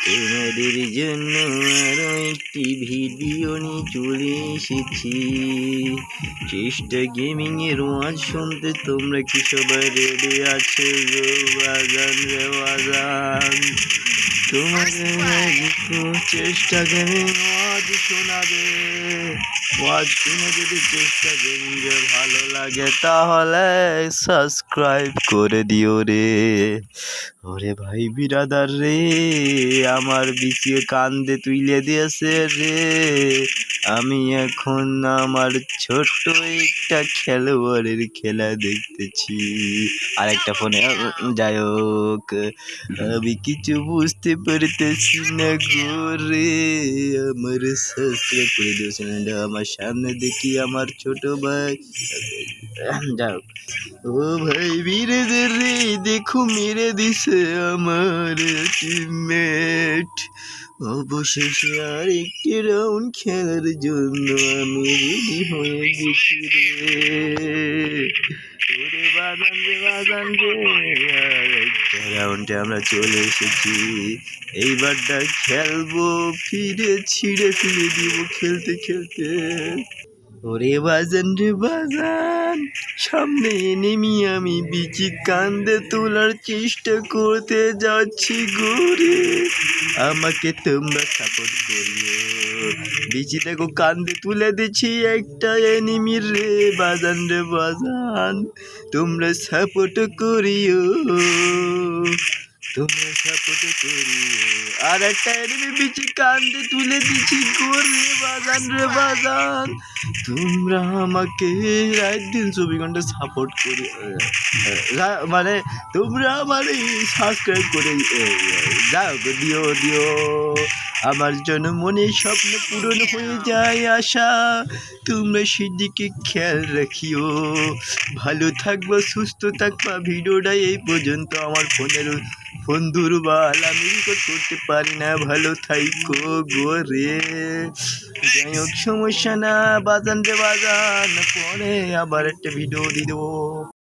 তোমাদের জন্য আরো একটি ভিডিও নিয়ে চলে এসেছি। চেষ্টা গেমিং এর ওয়াজ শুনতে তোমরা কি সবাই রেডি আছো? বাজান রে বাজান, তোমাদের চেষ্টা গেমিং ওয়াজ শোনাবে। ওয়াজ শুনে যদি চেষ্টা গেমিং এর ভালো লাগে তাহলে সাবস্ক্রাইব করে দিও রে। ওরে ভাই বিরাদার রে, আমার বিচিয়ে কান্দে তুইলে দিয়েছে রে। আমি এখন আমার ছোট্ট একটা খেলোয়াড়ের খেলা দেখতেছি। আরেকটা ফোনে যাই হোক, আমি কিছু বুঝতে পারতেছি না গো রে। আমার সাবস্ক্রাইব করে দিও চ্যানেলটা। আমার সামনে দেখি আমার ছোট ভাই, যাই হোক। ও ভাই বিরাদার রে, দেখো মেরে দিছে আমার টিমমেট। অবশেষে আর একটি রাউন্ড খেলার জন্য আমি রেডি হয়ে গেছি রে। ওরে বাজান রে বাজান রে, আর একটা রাউন্ডে আমরা চলে এসেছি। এইবারটা খেলবো, ফিরে ছিঁড়ে ফিরে দিব খেলতে খেলতে। ওরে বাজান রে বাজান, সামনে এনিমি, আমি বিচি কান্দে তোলার চেষ্টা করতে যাচ্ছি গোরে। আমাকে তোমরা সাপোর্ট করিও। বিচি দেখো কান্দে তুলে দিচ্ছি একটা এনিমি রে। বাজান রে বাজান, তোমরা সাপোর্ট করিও, তোমরা সাপোর্ট করিও। আর একটা এনিমি বিচি কান্দে তুলে দিচ্ছি গোরে। বাজান রে বাজান, তোমরা আমাকে রাত দিন 24 ঘন্টা সাপোর্ট করি, মানে তোমরা আমার সাবস্ক্রাইব করে যাও দিও দিও। আমার জন্য মনে স্বপ্ন পূরণ হয়ে যায় আশা। তোমরা সেদিকে খেয়াল রাখিও। ভালো থাকবা, সুস্থ থাকবা। ভিডিওটা এই পর্যন্ত। আমার ফোন দুর্বল, আমি রেকর্ড করতে পারি না। ভালো থাইকো গো রে। যাই হোক, সমস্যা না। বাজান রে বাজান, পরে আবার একটা ভিডিও দিয়ে দেবো।